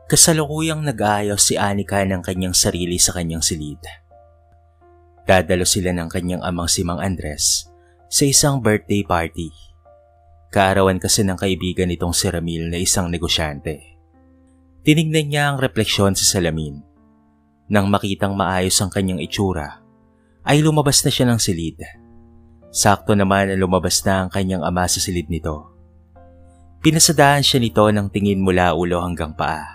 Kasalukuyang nag-aayos si Anika ng kanyang sarili sa kanyang silid. Dadalo sila ng kanyang amang si Mang Andres sa isang birthday party. Kaarawan kasi ng kaibigan nitong si Ramil na isang negosyante. Tinignan niya ang refleksyon sa salamin. Nang makitang maayos ang kanyang itsura, ay lumabas na siya ng silid. Sakto naman na lumabas na ang kanyang ama sa silid nito. Pinasadahan siya nito ng tingin mula ulo hanggang paa.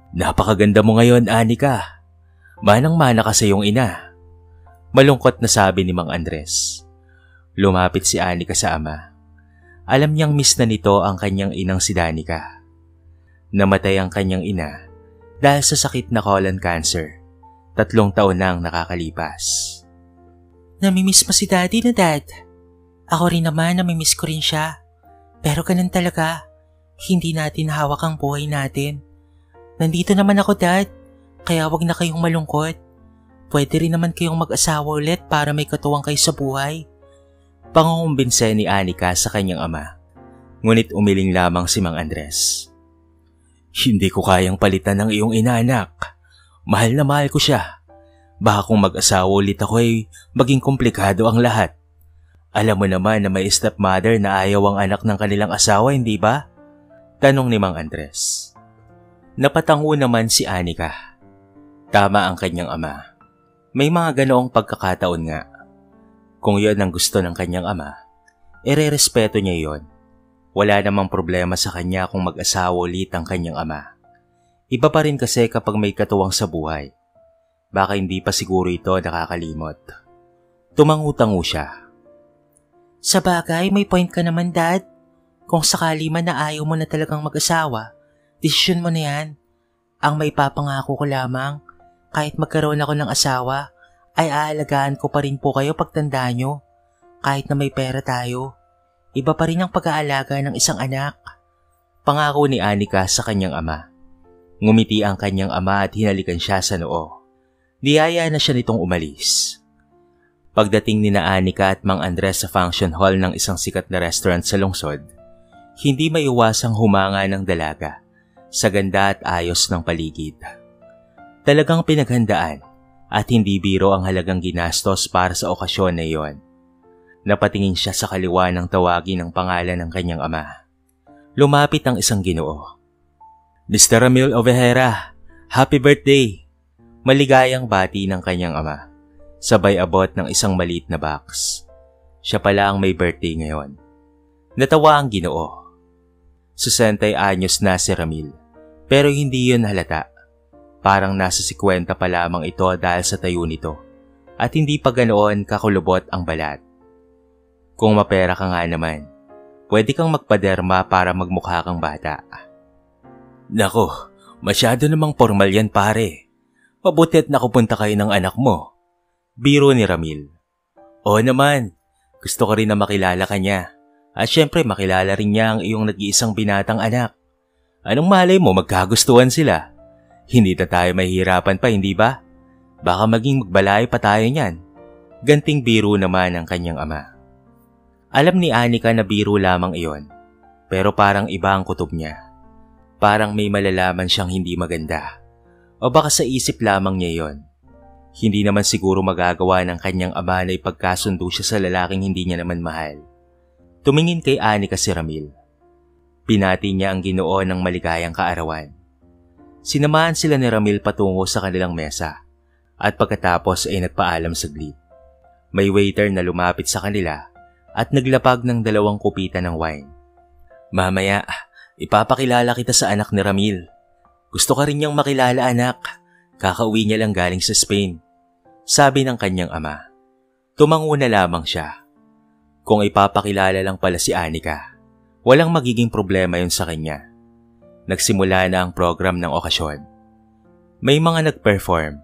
"Napakaganda mo ngayon, Anika. Manang-mana ka sa iyong ina." Malungkot na sabi ni Mang Andres. Lumapit si Anika sa ama. Alam niyang miss na nito ang kanyang inang si Danica. Namatay ang kanyang ina dahil sa sakit na colon cancer. 3 taon na ang nakakalipas. "Namimiss mo si Daddy na Dad? Ako rin naman, namimiss ko rin siya. Pero ganun talaga, hindi natin hawak ang buhay natin. Nandito naman ako, Dad, kaya wag na kayong malungkot. Pwede rin naman kayong mag-asawa ulit para may katuwang kayo sa buhay." Pangungumbinse ni Anika sa kanyang ama. Ngunit umiling lamang si Mang Andres. "Hindi ko kayang palitan ng iyong ina, anak. Mahal na mahal ko siya. Baka kung mag-asawa ulit ako ay maging komplikado ang lahat. Alam mo naman na may stepmother na ayaw ang anak ng kanilang asawa, hindi ba?" Tanong ni Mang Andres. Napatango naman si Anika. Tama ang kanyang ama. May mga ganoong pagkakataon nga. Kung yon ang gusto ng kanyang ama, irerespeto niya yon. Wala namang problema sa kanya kung mag-asawa ulit ang kanyang ama. Iba pa rin kasi kapag may katuwang sa buhay. Baka hindi pa siguro ito nakakalimot. Tumangu-tango siya. "Sa bagay, may point ka naman, Dad. Kung sakali man na ayaw mo na talagang mag-asawa, desisyon mo na yan. Ang may papangako ko lamang, kahit magkaroon ako ng asawa, ay aalagaan ko pa rin po kayo pagtanda nyo. Kahit na may pera tayo, iba pa rin ang pag-aalaga ng isang anak." Pangako ni Anika sa kanyang ama. Ngumiti ang kanyang ama at hinalikan siya sa noo. Niyaya na siya nitong umalis. Pagdating ni Anika at Mang Andres sa function hall ng isang sikat na restaurant sa lungsod, hindi maiwasang humanga ng dalaga sa ganda at ayos ng paligid. Talagang pinaghandaan at hindi biro ang halagang ginastos para sa okasyon na iyon. Napatingin siya sa kaliwa ng tawagin ng pangalan ng kanyang ama. Lumapit ang isang Ginoo. "Mr. Ramil Ovejera, happy birthday!" Maligayang bati ng kanyang ama. Sabay abot ng isang maliit na box. Siya pala ang may birthday ngayon. Natawa ang Ginoo. 60 anyos na si Ramil. Pero hindi yun halata. Parang nasa 50 pa lamang ito dahil sa tayo nito. At hindi pa ganoon kakulubot ang balat. Kung mapera ka nga naman, pwede kang magpaderma para magmukha kang bata. "Nako, masyado namang formal yan pare. Mabuti't nakupunta kayo ng anak mo." Biro ni Ramil. "Oo naman, gusto ko rin na makilala ka niya. At syempre makilala rin niya ang iyong nag-iisang binatang anak. Anong malay mo magkagustuhan sila? Hindi na tayo mahihirapan pa, hindi ba? Baka maging magbalay pa tayo niyan." Ganting biro naman ang kanyang ama. Alam ni Anika na biro lamang iyon, pero parang iba ang kutob niya. Parang may malalaman siyang hindi maganda. O baka sa isip lamang niya iyon. Hindi naman siguro magagawa ng kanyang ama na ipagkasundo siya sa lalaking hindi niya naman mahal. Tumingin kay Anika si Ramil. Pinati niya ang Ginoo ng maligayang kaarawan. Sinamahan sila ni Ramil patungo sa kanilang mesa at pagkatapos ay nagpaalam saglit. May waiter na lumapit sa kanila at naglapag ng 2 kupita ng wine. "Mamaya, ipapakilala kita sa anak ni Ramil. Gusto ka rin niyang makilala, anak. Kakauwi niya lang galing sa Spain," sabi ng kanyang ama. Tumango na lamang siya. Kung ipapakilala lang pala si Anika, walang magiging problema yun sa kanya. Nagsimula na ang program ng okasyon. May mga nag-perform,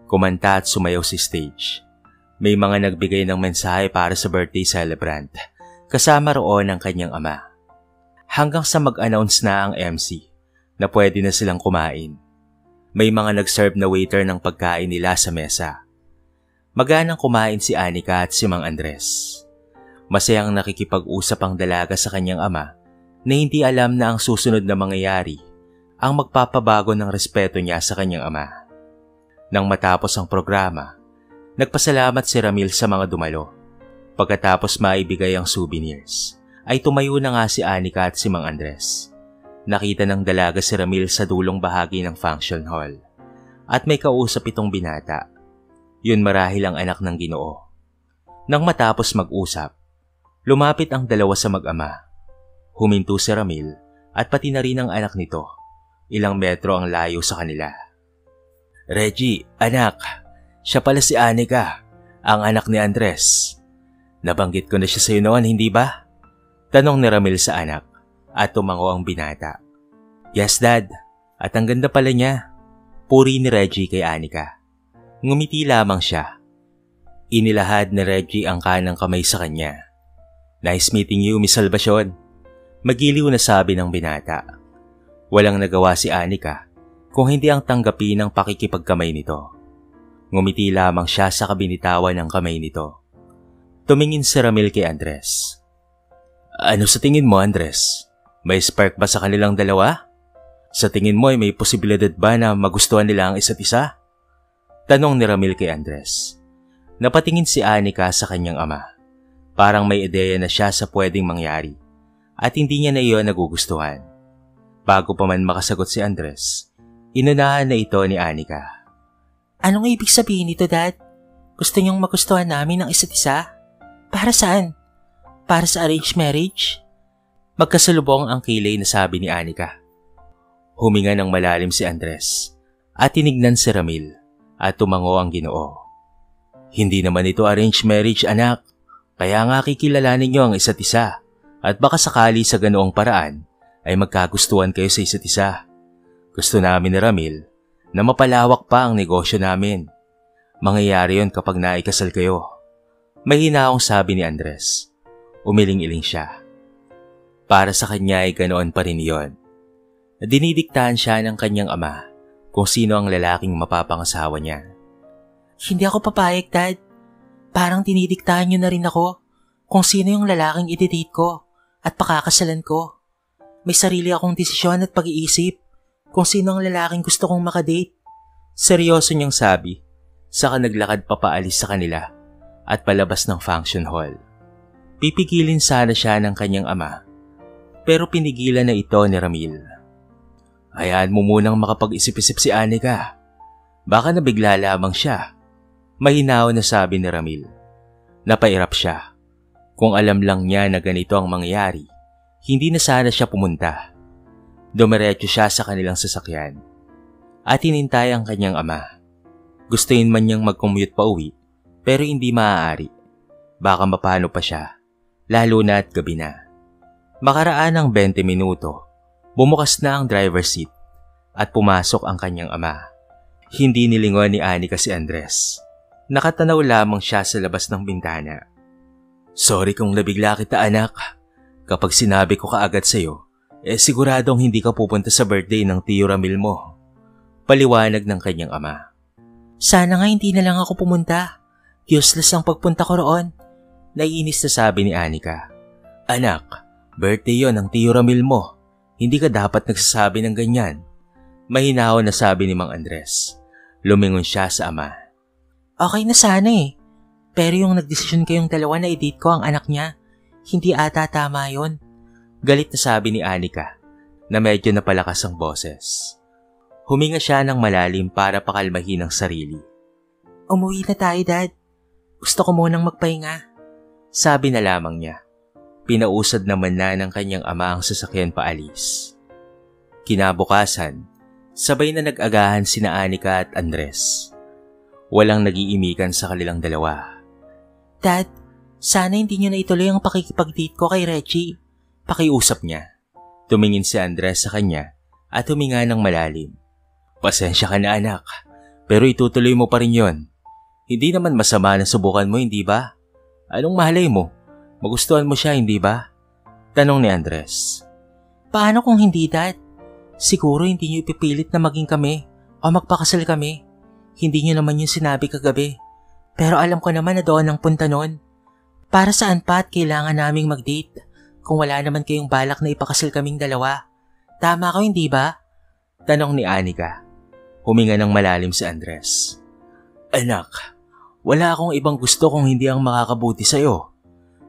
kumanta at sumayaw si stage. May mga nagbigay ng mensahe para sa birthday celebrant, kasama roon ang kanyang ama. Hanggang sa mag-announce na ang MC na pwede na silang kumain. May mga nag-serve na waiter ng pagkain nila sa mesa. Maganang kumain si Anika at si Mang Andres. Masayang nakikipag-usap ang dalaga sa kanyang ama na hindi alam na ang susunod na mangyayari ang magpapabago ng respeto niya sa kanyang ama. Nang matapos ang programa, nagpasalamat si Ramil sa mga dumalo. Pagkatapos maibigay ang souvenirs, ay tumayo na nga si Anika at si Mang Andres. Nakita ng dalaga si Ramil sa dulong bahagi ng function hall. At may kausap itong binata. Yun marahil ang anak ng Ginoo. Nang matapos mag-usap, lumapit ang dalawa sa mag-ama. Huminto si Ramil at pati na rin ang anak nito. Ilang metro ang layo sa kanila. Reggie, anak, siya pala si Anika, ang anak ni Andres. Nabanggit ko na siya sa iyo noon, hindi ba? Tanong ni Ramil sa anak at tumango ang binata. Yes, Dad. At ang ganda pala niya. Puri ni Reggie kay Anika. Ngumiti lamang siya. Inilahad ni Reggie ang kanang kamay sa kanya. Nice meeting you, Miss Salvacion. Magiliw na sabi ng binata. Walang nagawa si Anika kung hindi ang tanggapin ang pakikipagkamay nito. Ngumiti lamang siya sa kabinitawan ng kamay nito. Tumingin si Ramil kay Andres. Ano sa tingin mo, Andres? May spark ba sa kanilang dalawa? Sa tingin mo ay may posibilidad ba na magustuhan nila ang isa't isa? Tanong ni Ramil kay Andres. Napatingin si Anika sa kanyang ama. Parang may ideya na siya sa pwedeng mangyari at hindi niya na iyon nagugustuhan. Bago pa man makasagot si Andres, inunahan na ito ni Anika. Anong ibig sabihin nito, Dad? Gusto niyong magustuhan namin ng isa't isa? Para saan? Para sa arranged marriage? Magkasalubong ang kilay na sabi ni Anika. Huminga ng malalim si Andres at tinignan si Ramil at tumango ang Ginoo. Hindi naman ito arranged marriage, anak. Kaya nga kikilalanin niyo ang isa't isa at baka sakali sa ganoong paraan ay magkagustuhan kayo sa isa't isa. Gusto namin ni Ramil na mapalawak pa ang negosyo namin. Mangyayari yon kapag naikasal kayo. May hinaong sabi ni Andres. Umiling-iling siya. Para sa kanya ay ganoon pa rin yon. Dinidiktahan siya ng kanyang ama kung sino ang lalaking mapapangasawa niya. Hindi ako papayag, Dad. Parang dinidiktahan niyo na rin ako kung sino yung lalaking i-date ko at pakakasalan ko. May sarili akong desisyon at pag-iisip kung sino ang lalaking gusto kong makadate. Seryoso niyang sabi, saka naglakad papaalis sa kanila at palabas ng function hall. Pipigilin sana siya ng kanyang ama, pero pinigilan na ito ni Ramil. Hayaan mo munang makapag-isip-isip si Anika. Baka nabigla lamang siya. Mahinaw na sabi ni Ramil. Napairap siya. Kung alam lang niya na ganito ang mangyayari, hindi na sana siya pumunta. Dumiretso siya sa kanilang sasakyan at hinintay ang kanyang ama. Gustuin man niyang mag-commute pa uwi pero hindi maaari. Baka mapano pa siya, lalo na at gabi na. Makaraan ng 20 minuto, bumukas na ang driver's seat at pumasok ang kanyang ama. Hindi nilingon ni Anika si Andres. Nakatanaw lamang siya sa labas ng bintana. Sorry kung nabigla kita, anak. Kapag sinabi ko kaagad sa'yo, siguradong hindi ka pupunta sa birthday ng Tio Ramil mo. Paliwanag ng kanyang ama. Sana nga hindi na lang ako pumunta. Useless ang pagpunta ko roon. Naiinis na sabi ni Anika. Anak, birthday yon ng Tio Ramil mo. Hindi ka dapat nagsasabi ng ganyan. Mahinaw na sabi ni Mang Andres. Lumingon siya sa ama. Okay na sana eh. Pero yung nagdesisyon kayong dalawa na i-date ko ang anak niya, hindi ata tama yon. Galit na sabi ni Anika na medyo napalakas ang boses. Huminga siya ng malalim para pakalmahin ang sarili. Umuwi na tayo, Dad. Gusto ko munang magpahinga. Sabi na lamang niya. Pinausad naman na ng kanyang ama ang sasakyan paalis. Kinabukasan, sabay na nag-agahan sina Anika at Andres. Walang nag-iimikan sa kanilang dalawa. Dad, sana hindi niyo na ituloy ang pakikipag-date ko kay Reggie. Pakiusap niya. Tumingin si Andres sa kanya at huminga ng malalim. Pasensya ka na, anak, pero itutuloy mo pa rin yon. Hindi naman masama na subukan mo, hindi ba? Anong malay mo? Magustuhan mo siya, hindi ba? Tanong ni Andres. Paano kung hindi, Dad? Siguro hindi niyo ipipilit na maging kami o magpakasal kami. Hindi niyo naman yung sinabi kagabi. Pero alam ko naman na doon ang punta nun. Para saan pa at kailangan naming mag-date kung wala naman kayong balak na ipakasal kaming dalawa? Tama ko, hindi ba? Tanong ni Anika. Huminga ng malalim si Andres. Anak, wala akong ibang gusto kung hindi ang makakabuti sa'yo.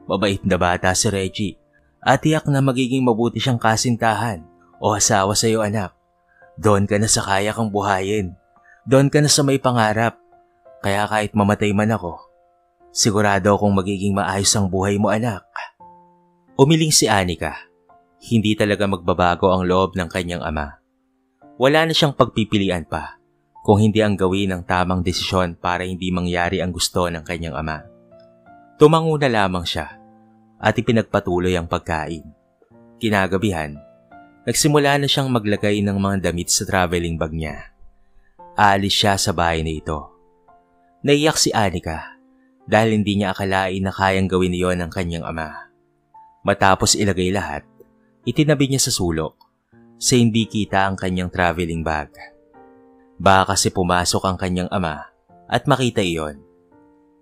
Mabait na bata si Reggie at tiyak na magiging mabuti siyang kasintahan o asawa sa'yo anak. Doon ka na sa kaya kang buhayin. Doon ka na sa may pangarap. Kaya kahit mamatay man ako, sigurado akong magiging maayos ang buhay mo anak. Umiling si Anika. Hindi talaga magbabago ang loob ng kanyang ama. Wala na siyang pagpipilian pa kung hindi ang gawin ng tamang desisyon para hindi mangyari ang gusto ng kanyang ama. Tumango na lamang siya at ipinagpatuloy ang pagkain. Kinagabihan, nagsimula na siyang maglagay ng mga damit sa traveling bag niya. Aalis siya sa bahay na ito. Naiyak si Anika dahil hindi niya akalain na kayang gawin iyon ng kanyang ama. Matapos ilagay lahat, itinabi niya sa sulok sa hindi kita ang kanyang traveling bag. Baka kasi pumasok ang kanyang ama at makita iyon.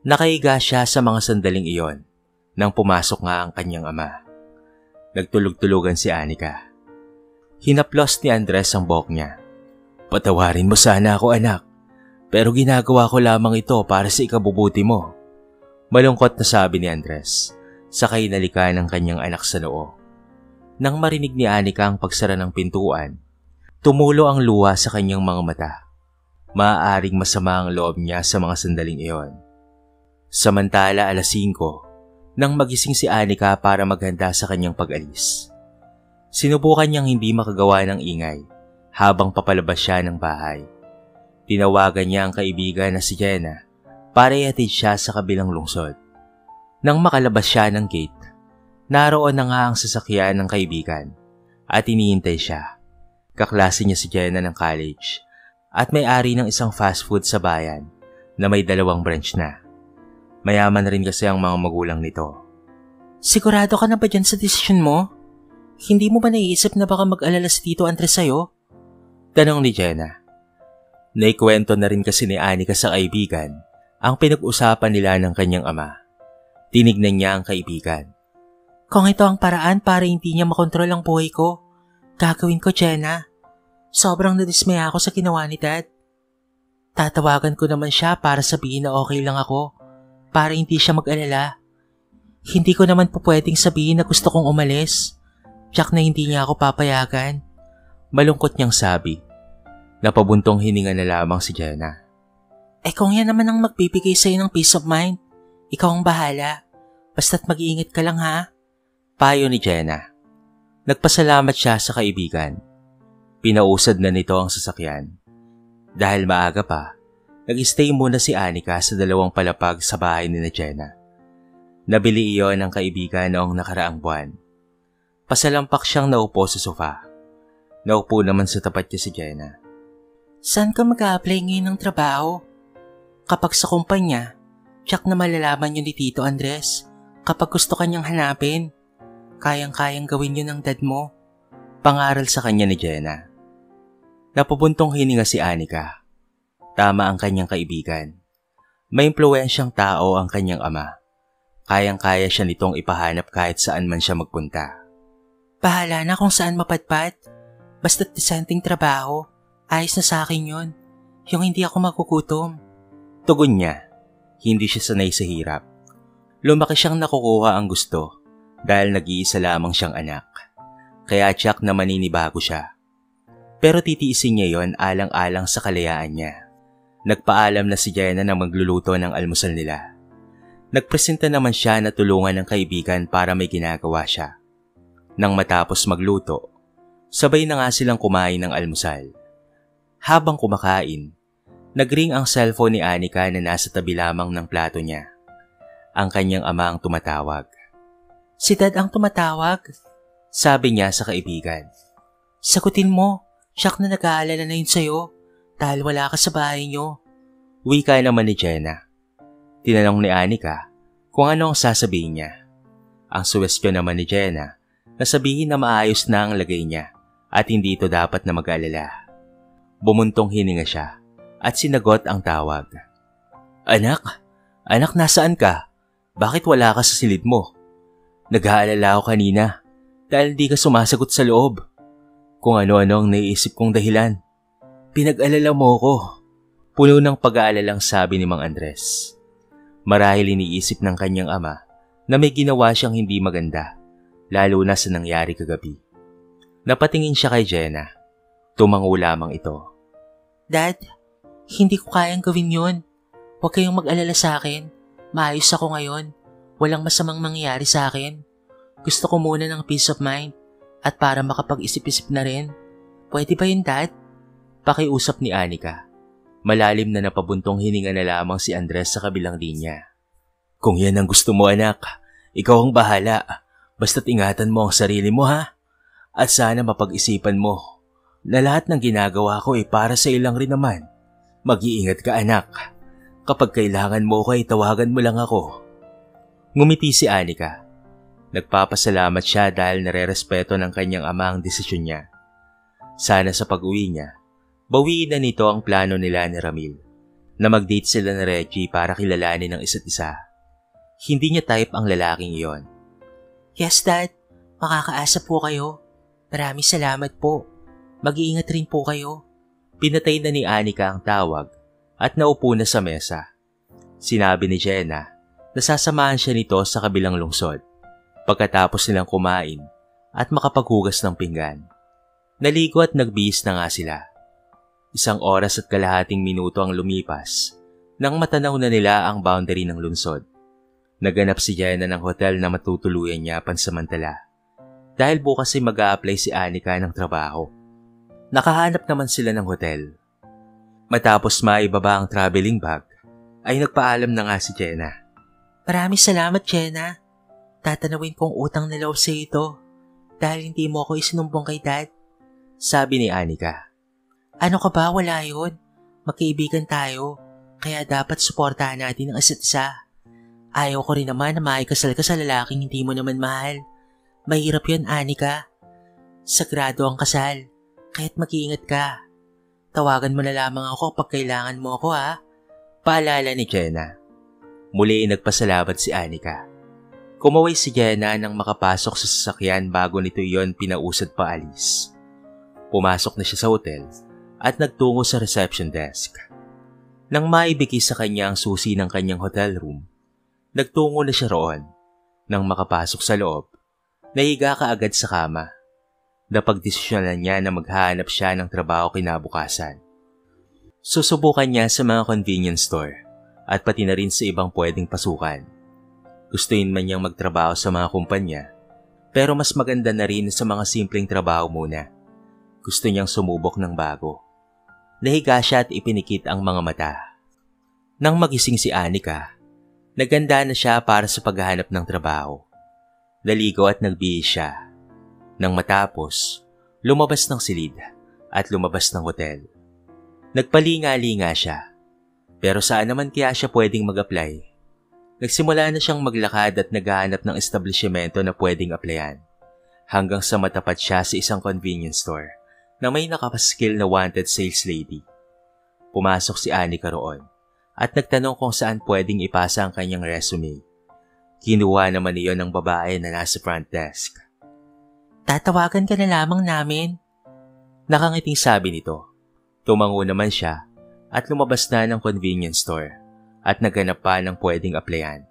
Nakahiga siya sa mga sandaling iyon nang pumasok nga ang kanyang ama. Nagtulog-tulugan si Anika. Hinaplos ni Andres ang buhok niya. Patawarin mo sana ako anak, pero ginagawa ko lamang ito para sa ikabubuti mo. Malungkot na sabi ni Andres, sakay nalika ng kanyang anak sa noo. Nang marinig ni Anika ang pagsara ng pintuan, tumulo ang luha sa kanyang mga mata. Maaaring masama ang loob niya sa mga sandaling iyon. Samantala 5:00, nang magising si Anika para maghanda sa kanyang pag-alis. Sinubukan niyang hindi makagawa ng ingay habang papalabas siya ng bahay. Tinawagan niya ang kaibigan na si Jenna para ihatid siya sa kabilang lungsod. Nang makalabas siya ng gate, naroon na nga ang sasakyan ng kaibigan at iniintay siya. Kaklase niya si Jenna ng college at may-ari ng isang fast food sa bayan na may 2 branch na. Mayaman rin kasi ang mga magulang nito. Sigurado ka na ba dyan sa desisyon mo? Hindi mo ba naiisip na baka mag-alala si Tito Andres sa'yo? Tanong ni Jenna. Naikwento na rin kasi ni Anika sa kaibigan ang pinag-usapan nila ng kanyang ama. Tinignan niya ang kaibigan. Kung ito ang paraan para hindi niya makontrol ang buhay ko, gagawin ko, Jenna. Sobrang nadismaya ako sa ginawa ni Dad. Tatawagan ko naman siya para sabihin na okay lang ako, para hindi siya mag-alala. Hindi ko naman po pwedeng sabihin na gusto kong umalis, tiyak na hindi niya ako papayagan. Malungkot niyang sabi. Napabuntong hininga na lamang si Jenna. Kung yan naman ang magbibigay sa'yo ng peace of mind, ikaw ang bahala. Basta't mag-iingat ka lang ha. Payo ni Jenna. Nagpasalamat siya sa kaibigan. Pinausad na nito ang sasakyan. Dahil maaga pa, nag-stay muna si Anika sa 2 palapag sa bahay ni Jenna. Nabili iyon ng kaibigan noong nakaraang buwan. Pasalampak siyang naupo sa sofa. Naupo naman sa tapat niya si Jenna. Saan ka mag-a-apply ngayon ng trabaho? Kapag sa kumpanya, tiyak na malalaman yun ni Tito Andres. Kapag gusto kanyang hanapin, kayang-kayang gawin yun ng dad mo. Pangaral sa kanya ni Jenna. Napabuntong hininga si Anika. Tama ang kanyang kaibigan. May impluwensyang tao ang kanyang ama. Kayang-kaya siya nitong ipahanap kahit saan man siya magpunta. Bahala na kung saan mapadpad. Basta't disenteng trabaho, ayos na sa akin yun. Yung hindi ako magugutom. Tugon niya. Hindi siya sanay sa hirap. Lumaki siyang nakukuha ang gusto dahil nag-iisa lamang siyang anak. Kaya tiyak na maninibago siya. Pero titiisin niya yon alang-alang sa kalayaan niya. Nagpaalam na si Jenna na magluluto ng almusal nila. Nagpresenta naman siya na tulungan ng kaibigan para may ginagawa siya. Nang matapos magluto, sabay na nga silang kumain ng almusal. Habang kumakain, nagring ang cellphone ni Anika na nasa tabi lamang ng plato niya. Ang kanyang ama ang tumatawag. Si Dad ang tumatawag? Sabi niya sa kaibigan. Sagutin mo, siyak na nag-aalala na yun sa'yo dahil wala ka sa bahay niyo. Wika naman ni Jenna. Tinanong ni Anika kung ano ang sasabihin niya. Ang suwestyon naman ni Jenna na sabihin na maayos na ang lagay niya at hindi ito dapat na mag-alala. Bumuntong hininga siya at sinagot ang tawag. Anak, nasaan ka? Bakit wala ka sa silid mo? Nag-aalala ako kanina dahil di ka sumasagot sa loob. Kung ano-ano ang naiisip kong dahilan. Pinag-alala mo ko. Puno ng pag-aalalang sabi ni Mang Andres. Marahil iniisip ng kanyang ama na may ginawa siyang hindi maganda, lalo na sa nangyari kagabi. Napatingin siya kay Jenna. Tumango lamang ito. Dad, hindi ko kayang gawin yun. Huwag kayong mag-alala sa akin. Maayos ako ngayon. Walang masamang mangyayari sa akin. Gusto ko muna ng peace of mind at para makapag-isip-isip na rin. Pwede ba yun, Dad? Pakiusap ni Anika. Malalim na napabuntong hininga na lamang si Andres sa kabilang linya. Kung yan ang gusto mo, anak, ikaw ang bahala. Basta't ingatan mo ang sarili mo, ha? At sana mapag-isipan mo na lahat ng ginagawa ko ay para sa ilang rin naman. Mag-iingat ka, anak. Kapag kailangan mo ko ay tawagan mo lang ako. Ngumiti si Anika. Nagpapasalamat siya dahil nare-respeto ng kanyang ama ang desisyon niya. Sana sa pag-uwi niya, bawiin na nito ang plano nila ni Ramil na mag-date sila ni Reggie para kilalanin ng isa't isa. Hindi niya type ang lalaking iyon. Yes, Dad. Makakaasa po kayo. Maraming salamat po. Mag-iingat rin po kayo. Pinatay na ni Anika ang tawag at naupo na sa mesa. Sinabi ni Jenna na sasamahan siya nito sa kabilang lungsod pagkatapos nilang kumain at makapaghugas ng pinggan. Naligo at nagbihis na nga sila. 1 oras at kalahating minuto ang lumipas nang matanaw na nila ang boundary ng lungsod. Naganap si Jenna ng hotel na matutuluyan niya pansamantala dahil bukas ay mag-a-apply si Anika ng trabaho. Nakahanap naman sila ng hotel. Matapos maibaba ang traveling bag, ay nagpaalam na nga si Jenna. Maraming salamat, Jenna. Tatanawin kong utang na loob sa ito dahil hindi mo ako isinumbong kay Dad. Sabi ni Anika. Ano ka ba? Wala yun. Magkaibigan tayo, kaya dapat suportahan natin ang isa't isa. Ayaw ko rin naman na maikasal ka sa lalaking hindi mo naman mahal. Mahirap yun, Anika. Sagrado ang kasal, kaya't mag-iingat ka. Tawagan mo na lamang ako pag kailangan mo ako, ha? Paalala ni Jenna. Muli nagpasalamat si Anika. Kumaway si Jenna nang makapasok sa sasakyan bago nito iyon pinausad pa alis. Pumasok na siya sa hotel at nagtungo sa reception desk. Nang maibigay sa kanya ang susi ng kanyang hotel room, nagtungo na siya roon. Nang makapasok sa loob, nahiga kaagad sa kama. Napagdesisyonan niya na maghahanap siya ng trabaho kinabukasan. Susubukan niya sa mga convenience store at pati na rin sa ibang pwedeng pasukan. Gustuin man niyang magtrabaho sa mga kumpanya, pero mas maganda na rin sa mga simpleng trabaho muna. Gusto niyang sumubok ng bago. Nahiga siya at ipinikit ang mga mata. Nang magising si Anika, naganda na siya para sa paghahanap ng trabaho. Naligo at nagbihis siya. Nang matapos, lumabas ng silid at lumabas ng hotel. Nagpalinga-linga siya. Pero saan naman kaya siya pwedeng mag-apply? Nagsimula na siyang maglakad at naghahanap ng establishmento na pwedeng applyan. Hanggang sa matapat siya sa isang convenience store na may nakapaskil na wanted sales lady. Pumasok si Anika roon at nagtanong kung saan pwedeng ipasa ang kanyang resume. Kinuha naman iyon ng babae na nasa front desk. Tatawagan ka na lamang namin. Nakangiting sabi nito. Tumango naman siya at lumabas na ng convenience store at naghanap pa ng pwedeng applyan.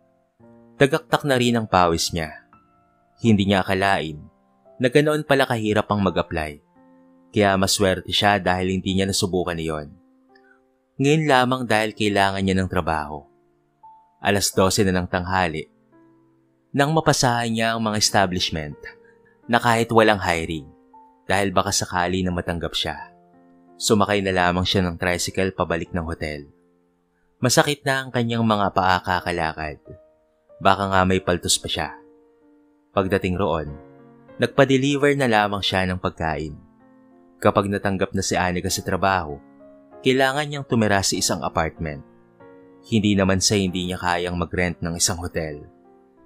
Tagaktak na rin ang pawis niya. Hindi niya akalain na ganoon pala kahirap ang mag-apply. Kaya maswerte siya dahil hindi niya nasubukan iyon. Ngayon lamang dahil kailangan niya ng trabaho. 12:00 na ng tanghali. Nang mapasahan niya ang mga establishment na kahit walang hiring dahil baka sakali na matanggap siya. Sumakay na lamang siya ng tricycle pabalik ng hotel. Masakit na ang kanyang mga paa kakalakad. Baka nga may paltos pa siya. Pagdating roon, nagpa-deliver na lamang siya ng pagkain. Kapag natanggap na si Anika sa trabaho, kailangan niyang tumira sa isang apartment. Hindi naman sa hindi niya kayang mag-rent ng isang hotel.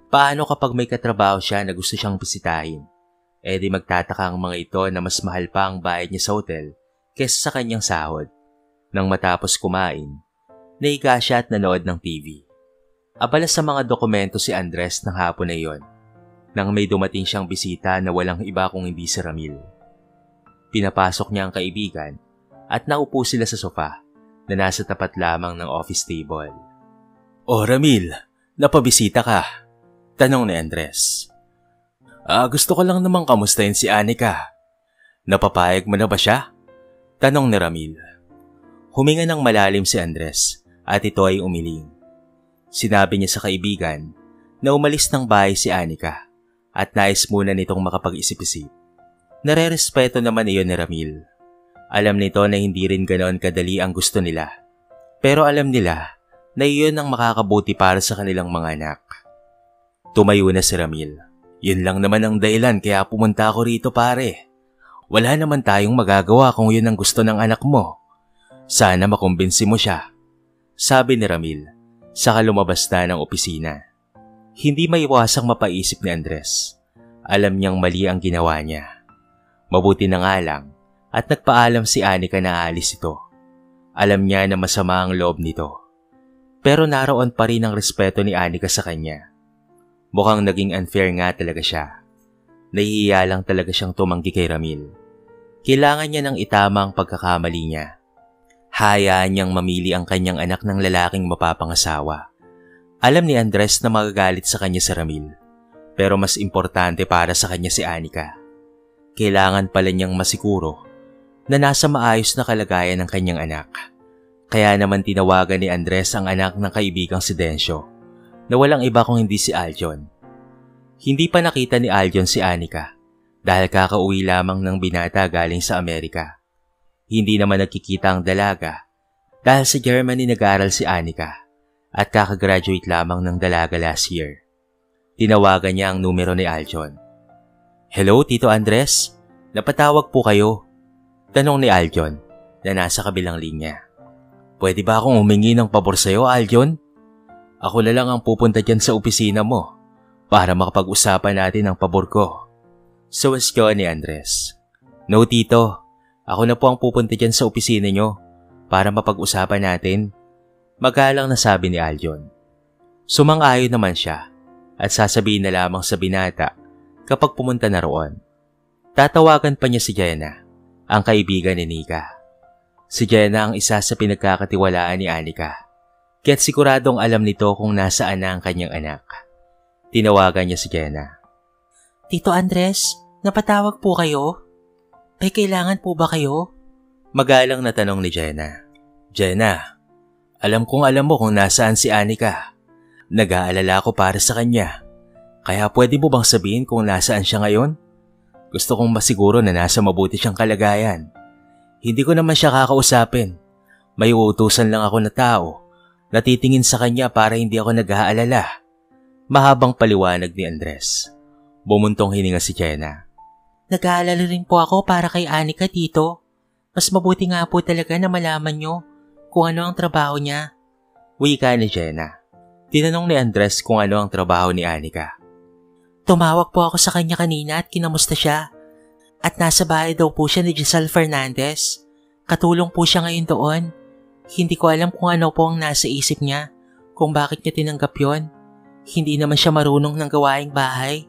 Paano kapag may katrabaho siya na gusto siyang bisitahin? Di magtataka ang mga ito na mas mahal pa ang bayad niya sa hotel kesa sa kanyang sahod. Nang matapos kumain, nahiga siya at nanood ng TV. Abala sa mga dokumento si Andres ng hapon na iyon nang may dumating siyang bisita na walang iba kung hindi si Ramil. Pinapasok niya ang kaibigan at naupo sila sa sofa na nasa tapat lamang ng office table. "O Ramil, napabisita ka?" tanong ni Andres. Gusto ko lang namang kamustahin si Anika. Napapayag mo na ba siya?" tanong ni Ramil. Huminga ng malalim si Andres at ito ay umiling. Sinabi niya sa kaibigan na umalis ng bahay si Anika at nais muna nitong makapag-isip-isip. Nare-respeto naman iyon ni Ramil. Alam nito na hindi rin ganoon kadali ang gusto nila. Pero alam nila na iyon ang makakabuti para sa kanilang mga anak. Tumayo na si Ramil. "Yun lang naman ang dahilan kaya pumunta ako rito, pare. Wala naman tayong magagawa kung yun ang gusto ng anak mo. Sana makumbinsi mo siya," sabi ni Ramil saka lumabas na ng opisina. Hindi maiwasang mapaisip ni Andres. Alam niyang mali ang ginawa niya. Mabuti na nga lang at nagpaalam si Anika na aalis ito. Alam niya na masama ang loob nito. Pero naroon pa rin ang respeto ni Anika sa kanya. Mukhang naging unfair nga talaga siya. Nahihiya lang talaga siyang tumanggi kay Ramil. Kailangan niya ng itamang pagkakamali niya. Hayaan niyang mamili ang kanyang anak ng lalaking mapapangasawa. Alam ni Andres na magagalit sa kanya si Ramil. Pero mas importante para sa kanya si Anika. Kailangan pala niyang masiguro na nasa maayos na kalagayan ng kanyang anak. Kaya naman tinawagan ni Andres ang anak ng kaibigang si Densyo na walang iba kung hindi si Aljon. Hindi pa nakita ni Aljon si Anika dahil kakauwi lamang ng binata galing sa Amerika. Hindi naman nagkikita ang dalaga dahil sa Germany nag-aaral si Anika at kakagraduate lamang ng dalaga last year. Tinawagan niya ang numero ni Aljon. "Hello, Tito Andres? Napatawag po kayo?" tanong ni Aljon na nasa kabilang linya. "Pwede ba akong humingi ng pabor sa'yo, Aljon? Ako na lang ang pupunta dyan sa opisina mo para makapag-usapan natin ang pabor ko." Sawas ko ni Andres. "No, Tito. Ako na po ang pupunta dyan sa opisina nyo para mapag-usapan natin," magalang na sabi ni Aljon. Sumang-ayon naman siya at sasabihin na lamang sa binata kapag pumunta na roon. Tatawagan pa niya si Jenna, ang kaibigan ni Nika. Si Jenna ang isa sa pinagkakatiwalaan ni Anika, kaya't siguradong alam nito kung nasaan na ang kanyang anak. Tinawagan niya si Jenna. "Tito Andres, napatawag po kayo? May kailangan po ba kayo?" Magalang na tanong ni Jenna. "Jenna, alam kong alam mo kung nasaan si Anika. Nag-aalala ako para sa kanya. Kaya pwede mo bang sabihin kung nasaan siya ngayon? Gusto kong masiguro na nasa mabuti siyang kalagayan. Hindi ko naman siya kakausapin. May uutusan lang ako na tao. Natitingin sa kanya para hindi ako nag-aalala." Mahabang paliwanag ni Andres. Bumuntong hininga si Jenna. "Nag-aalala rin po ako para kay Anika, Tito. Mas mabuti nga po talaga na malaman nyo kung ano ang trabaho niya." Wika ni Jenna. Tinanong ni Andres kung ano ang trabaho ni Anika. "Tumawag po ako sa kanya kanina at kinamusta siya. At nasa bahay daw po siya ni Giselle Fernandez. Katulong po siya ngayon doon. Hindi ko alam kung ano po ang nasa isip niya, kung bakit niya tinanggap yon. Hindi naman siya marunong ng gawaing bahay.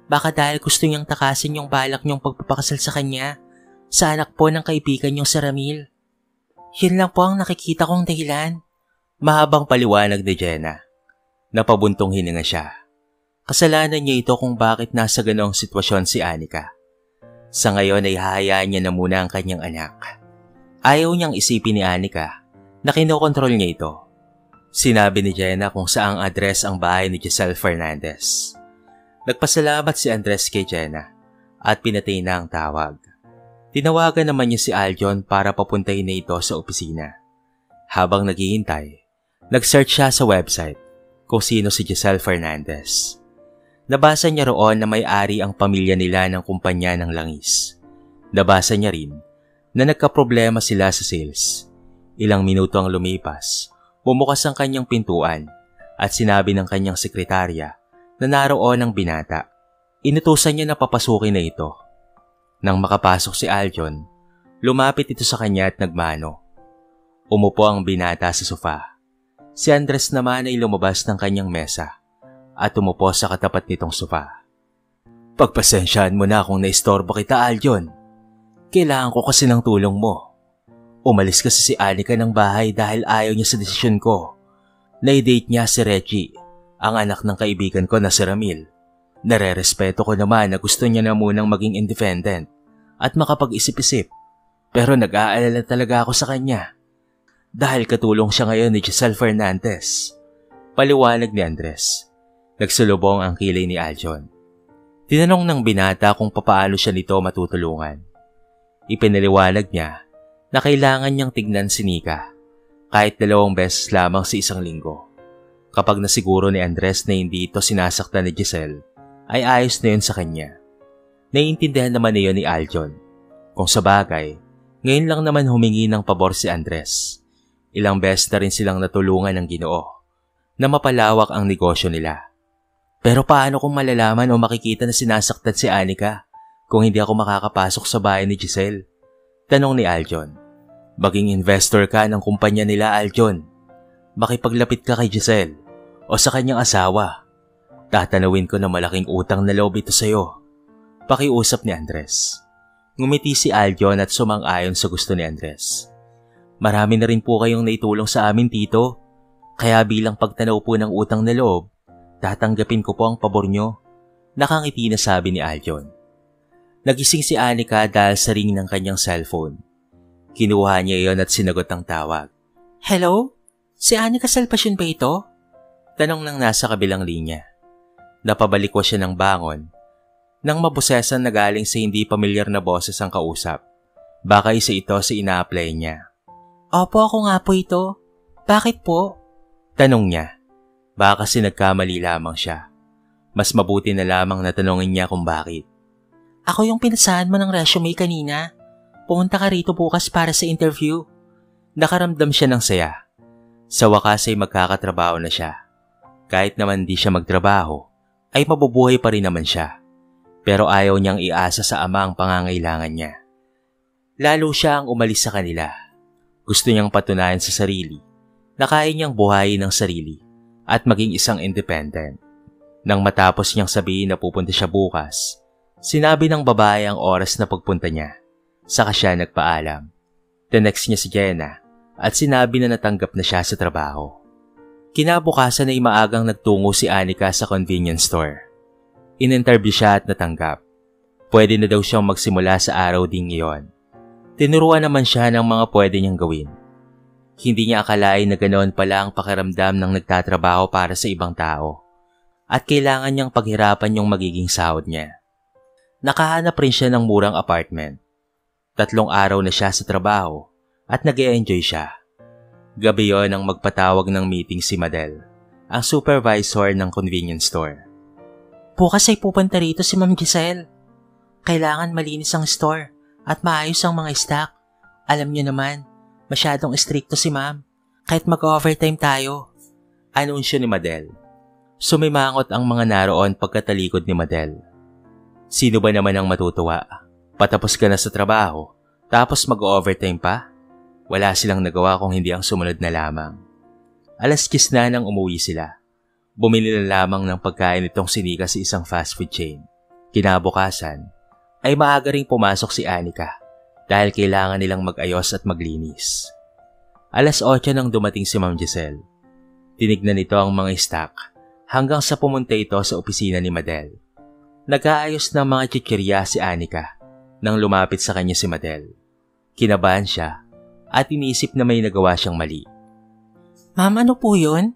Baka dahil gusto niyang takasin yung balak niyong pagpapakasal sa kanya, sa anak po ng kaibigan niyong si Ramil. Yun lang po ang nakikita kong dahilan." Mahabang paliwanag ni Jenna. Napabuntong hininga siya. Kasalanan niya ito kung bakit nasa ganoong sitwasyon si Anika. Sa ngayon ay hahayaan niya na muna ang kanyang anak. Ayaw niyang isipin ni Anika na kinokontrol niya ito. Sinabi ni Jenna kung saang address ang bahay ni Giselle Fernandez. Nagpasalamat si Andres kay Jenna at pinatay na ang tawag. Tinawagan naman niya si Aljon para papuntahin na ito sa opisina. Habang naghihintay, nag-search siya sa website kung sino si Giselle Fernandez. Nabasa niya roon na may-ari ang pamilya nila ng kumpanya ng langis. Nabasa niya rin na nagkaproblema sila sa sales. Ilang minuto ang lumipas, bumukas ang kanyang pintuan at sinabi ng kanyang sekretarya na naroon ang binata. Inutusan niya na papasukin na ito. Nang makapasok si Aljon, lumapit ito sa kanya at nagmano. Umupo ang binata sa sofa. Si Andres naman ay lumabas ng kanyang mesa at umupo sa katapat nitong sofa. "Pagpasensyahan mo na kung naistorbo kita, Aljon. Kailangan ko kasi ng tulong mo." Umalis kasi si Anika ng bahay dahil ayaw niya sa desisyon ko. Na-date niya si Reggie, ang anak ng kaibigan ko na si Ramil. Nare-respeto ko naman na gusto niya na munang maging independent at makapag-isip-isip. Pero nag-aalala talaga ako sa kanya. Dahil katulong siya ngayon ni Giselle Fernandez. Paliwanag ni Andres. Nagsulubong ang kilay ni Aljon. Tinanong ng binata kung papaano siya nito matutulungan. Ipinaliwanag niya na kailangan niyang tignan si Nika kahit 2 beses lamang sa isang linggo. Kapag nasiguro ni Andres na hindi ito sinasaktan ni Giselle, ay ayos na yun sa kanya. Naiintindihan naman niyo ni Aljon. Kung sa bagay, ngayon lang naman humingi ng pabor si Andres. Ilang beses na rin silang natulungan ng Ginoo na mapalawak ang negosyo nila. Pero paano kung malalaman o makikita na sinasaktan si Anika kung hindi ako makakapasok sa bahay ni Giselle? Tanong ni Aljon. Maging investor ka ng kumpanya nila, Aljon. Makipaglapit ka kay Giselle o sa kanyang asawa. Tatanawin ko na malaking utang na loob ito sa'yo. Pakiusap ni Andres. Ngumiti si Aljon at sumang-ayon sa gusto ni Andres. Marami na rin po kayong naitulong sa amin, Tito. Kaya bilang pagtanaw po ng utang na loob, tatanggapin ko po ang pabor nyo. Nakangiti na sabi ni Aljon. Nagising si Anika dahil sa ring ng kanyang cellphone. Kinuha niya iyon at sinagot ang tawag. Hello? Si Anika Salvacion ba ito? Tanong ng nasa kabilang linya. Napabalikwa siya ng bangon nang mabusesan na galing sa hindi pamilyar na boses ang kausap. Baka isa ito sa ina-apply niya. Opo, ako nga po ito. Bakit po? Tanong niya. Baka kasi nagkamali lamang siya. Mas mabuti na lamang na tanongin niya kung bakit. Ako yung pinasahan mo ng resume kanina. Pumunta ka rito bukas para sa interview. Nakaramdam siya ng saya. Sa wakas ay magkakatrabaho na siya. Kahit naman di siya magtrabaho, ay mabubuhay pa rin naman siya. Pero ayaw niyang iasa sa ama ang pangangailangan niya. Lalo siya ang umalis sa kanila. Gusto niyang patunayan sa sarili na kaya niyang buhayin ng sarili at maging isang independent. Nang matapos niyang sabihin na pupunta siya bukas, sinabi ng babae ang oras na pagpunta niya. Saka siya nagpaalam. Tinext niya si Jenna at sinabi na natanggap na siya sa trabaho. Kinabukasan ay maagang nagtungo si Anika sa convenience store. In-interview siya at natanggap. Pwede na daw siyang magsimula sa araw ding iyon. Tinuruan naman siya ng mga pwede niyang gawin. Hindi niya akalain na ganoon pala ang pakiramdam ng nagtatrabaho para sa ibang tao. At kailangan niyang paghirapan yung magiging sahod niya. Nakahanap rin siya ng murang apartment. 3 araw na siya sa trabaho at nag-e-enjoy siya. Gabi yon ang magpatawag ng meeting si Madel, ang supervisor ng convenience store. Bukas ay pupunta rito si Ma'am Giselle. Kailangan malinis ang store at maayos ang mga stock. Alam niyo naman, masyadong stricto si Ma'am. Kahit mag-overtime tayo. Anunsyo ni Madel. Sumimangot ang mga naroon pagkatalikod ni Madel. Sino ba naman ang matutuwa? Patapos ka na sa trabaho, tapos mag-overtime pa? Wala silang nagawa kung hindi ang sumunod na lamang. 10:00 na nang umuwi sila. Bumili na lamang ng pagkain itong si Nika sa isang fast food chain. Kinabukasan, ay maaga ring pumasok si Anika dahil kailangan nilang mag-ayos at maglinis. 8:00 nang dumating si Ma'am Giselle. Tinignan nito ang mga stock hanggang sa pumunta ito sa opisina ni Madel. Nag-aayos ng mga chichirya si Anika nang lumapit sa kanya si Madel. Kinabahan siya at inisip na may nagawa siyang mali. Ma'am, ano po yun?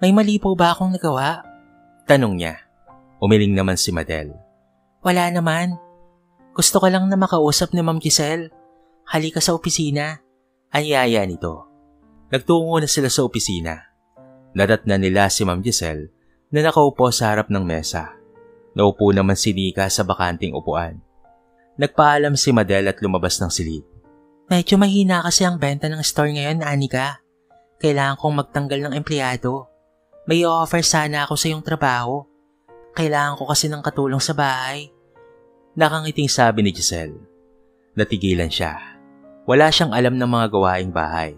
May mali po ba akong nagawa? Tanong niya. Umiling naman si Madel. Wala naman. Gusto ko lang na makausap ni Ma'am Giselle. Halika sa opisina. Anyaya nito. Nagtungo na sila sa opisina. Nadatnan nila si Ma'am Giselle na nakaupo sa harap ng mesa. Naupo naman si Nika sa bakanting upuan. Nagpaalam si Madel at lumabas ng silid. Medyo mahina kasi ang benta ng store ngayon, Anika. Kailangan kong magtanggal ng empleyado. May offer sana ako sa iyong trabaho. Kailangan ko kasi ng katulong sa bahay. Nakangiting sabi ni Giselle. Natigilan siya. Wala siyang alam ng mga gawaing bahay.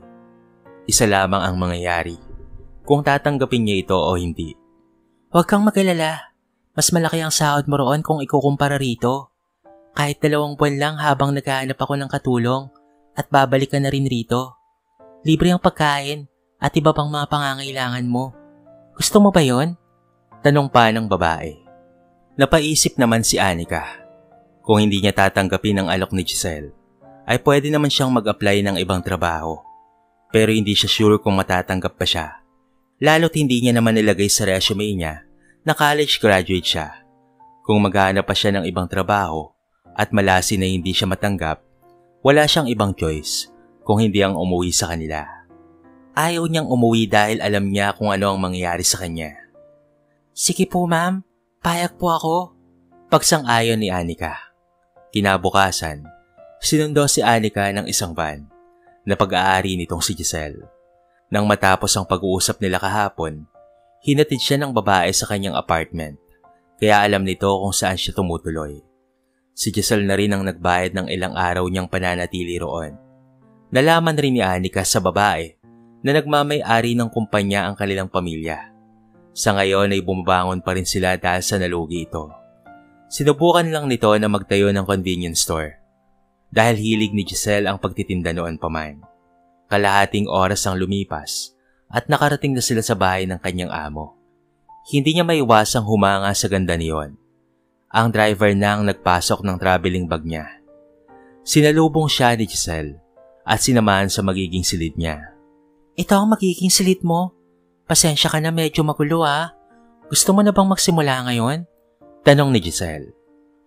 Isa lamang ang mangyayari kung tatanggapin niya ito o hindi. Huwag kang mag-alala. Mas malaki ang sahod mo roon kung ikukumpara rito. Kahit 2 buwan lang habang naghahanap ako ng katulong, at babalik ka na rin rito. Libre ang pagkain at iba pang mga pangangailangan mo. Gusto mo ba yon? Tanong pa ng babae. Napaisip naman si Anika. Kung hindi niya tatanggapin ang alok ni Giselle, ay pwede naman siyang mag-apply ng ibang trabaho. Pero hindi siya sure kung matatanggap pa siya. Lalo't hindi niya naman nilagay sa resume niya na college graduate siya. Kung maghahanap pa siya ng ibang trabaho at malasi na hindi siya matanggap, wala siyang ibang choice kung hindi ang umuwi sa kanila. Ayaw niyang umuwi dahil alam niya kung ano ang mangyayari sa kanya. Sige po ma'am, payag po ako. Pagsang-ayon ni Anika. Kinabukasan, sinundo si Anika ng isang van na pag-aari nitong si Giselle. Nang matapos ang pag-uusap nila kahapon, hinatid siya ng babae sa kanyang apartment, kaya alam nito kung saan siya tumutuloy. Si Giselle na rin ang nagbayad ng ilang araw niyang pananatili roon. Nalaman rin ni Anika sa babae na nagmamay-ari ng kumpanya ang kanilang pamilya. Sa ngayon ay bumabangon pa rin sila dahil sa nalugi ito. Sinubukan lang nito na magtayo ng convenience store dahil hilig ni Giselle ang pagtitinda noon pa man. Kalahating oras ang lumipas at nakarating na sila sa bahay ng kanyang amo. Hindi niya maiwasang humanga sa ganda niyon. Ang driver na ang nagpasok ng traveling bag niya. Sinalubong siya ni Giselle at sinamahan sa magiging silid niya. Ito ang magiging silid mo. Pasensya ka na, medyo magulo ah. Gusto mo na bang magsimula ngayon? Tanong ni Giselle.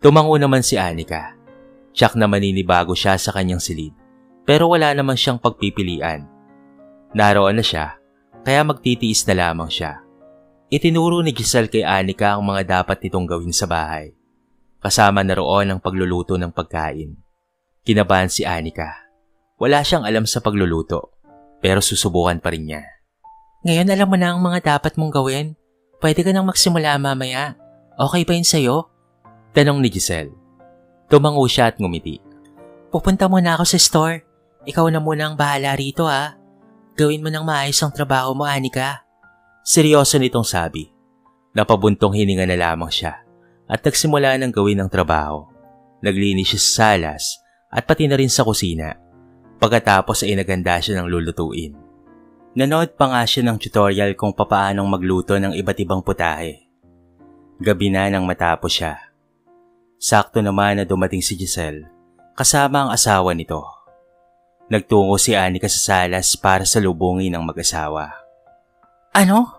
Tumango naman si Anika. Tiyak na maninibago siya sa kanyang silid, pero wala naman siyang pagpipilian. Naroon na siya, kaya magtitiis na lamang siya. Itinuro ni Giselle kay Anika ang mga dapat nitong gawin sa bahay. Kasama na roon ang pagluluto ng pagkain. Kinabahan si Anika. Wala siyang alam sa pagluluto, pero susubukan pa rin niya. Ngayon alam mo na ang mga dapat mong gawin. Pwede ka nang magsimula mamaya. Okay ba yun sa'yo? Tanong ni Giselle. Tumango siya at ngumiti. Pupunta muna ako sa store. Ikaw na muna ang bahala rito ha. Gawin mo ng maayos ang trabaho mo, Anika. Seryoso nitong sabi. Napabuntong hininga na lamang siya at nagsimula ng gawin ang trabaho. Naglinis siya sa salas at pati na rin sa kusina. Pagkatapos ay naganda siya ng lulutuin. Nanood pa nga siya ng tutorial kung papaanong magluto ng iba't ibang putahe. Gabi na nang matapos siya. Sakto naman na dumating si Giselle, kasama ang asawa nito. Nagtungo si Anika sa salas para salubungin ang mag-asawa. Ano?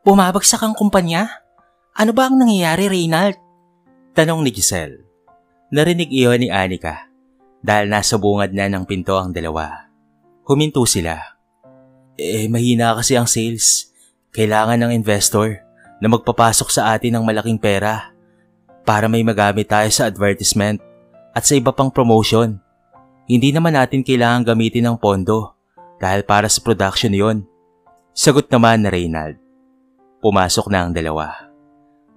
Bumabagsak ang kumpanya? Ano ba ang nangyayari, Reynald? Tanong ni Giselle. Narinig iyon ni Anika dahil nasa bungad na ng pinto ang dalawa. Huminto sila. Mahina kasi ang sales. Kailangan ng investor na magpapasok sa atin ng malaking pera para may magamit tayo sa advertisement at sa iba pang promotion. Hindi naman natin kailangan gamitin ng pondo dahil para sa production yon. Sagot naman na Reynald. Pumasok na ang dalawa.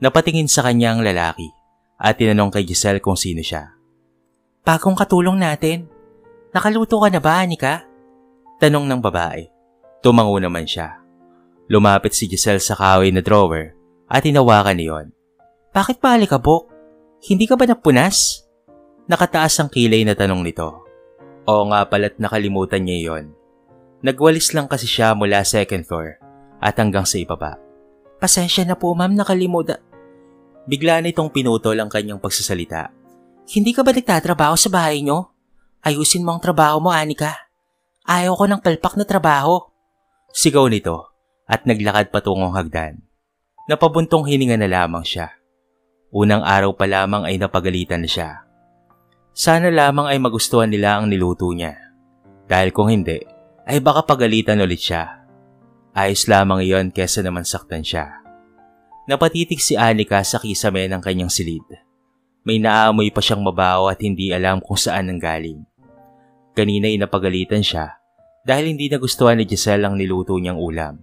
Napatingin sa kanya ang lalaki at tinanong kay Giselle kung sino siya. Bagong katulong natin. Nakaluto ka na ba, Anika? Tanong ng babae. Tumango naman siya. Lumapit si Giselle sa kahoy na drawer at hinawakan niyon. Bakit pa alikabok? Hindi ka ba napunas? Nakataas ang kilay na tanong nito. Oo nga pala't nakalimutan niya iyon. Nagwalis lang kasi siya mula second floor at hanggang sa ibaba. Pasensya na po ma'am, nakalimutan. Bigla nitong pinutol ang kanyang pagsasalita. Hindi ka ba nagtatrabaho sa bahay niyo? Ayusin mo ang trabaho mo, Anika. Ayaw ko ng palpak na trabaho. Sigaw nito at naglakad patungong hagdan. Napabuntong hininga na lamang siya. Unang araw pa lamang ay napagalitan na siya. Sana lamang ay magustuhan nila ang niluto niya. Dahil kung hindi, ay baka pagalitan ulit siya. Ayos lamang iyon kesa naman saktan siya. Napatitig si Anika sa kisame ng kanyang silid. May naamoy pa siyang mabaho at hindi alam kung saan nanggaling. Kanina ay napagalitan siya dahil hindi nagustuhan ni Giselle ang niluto niyang ulam.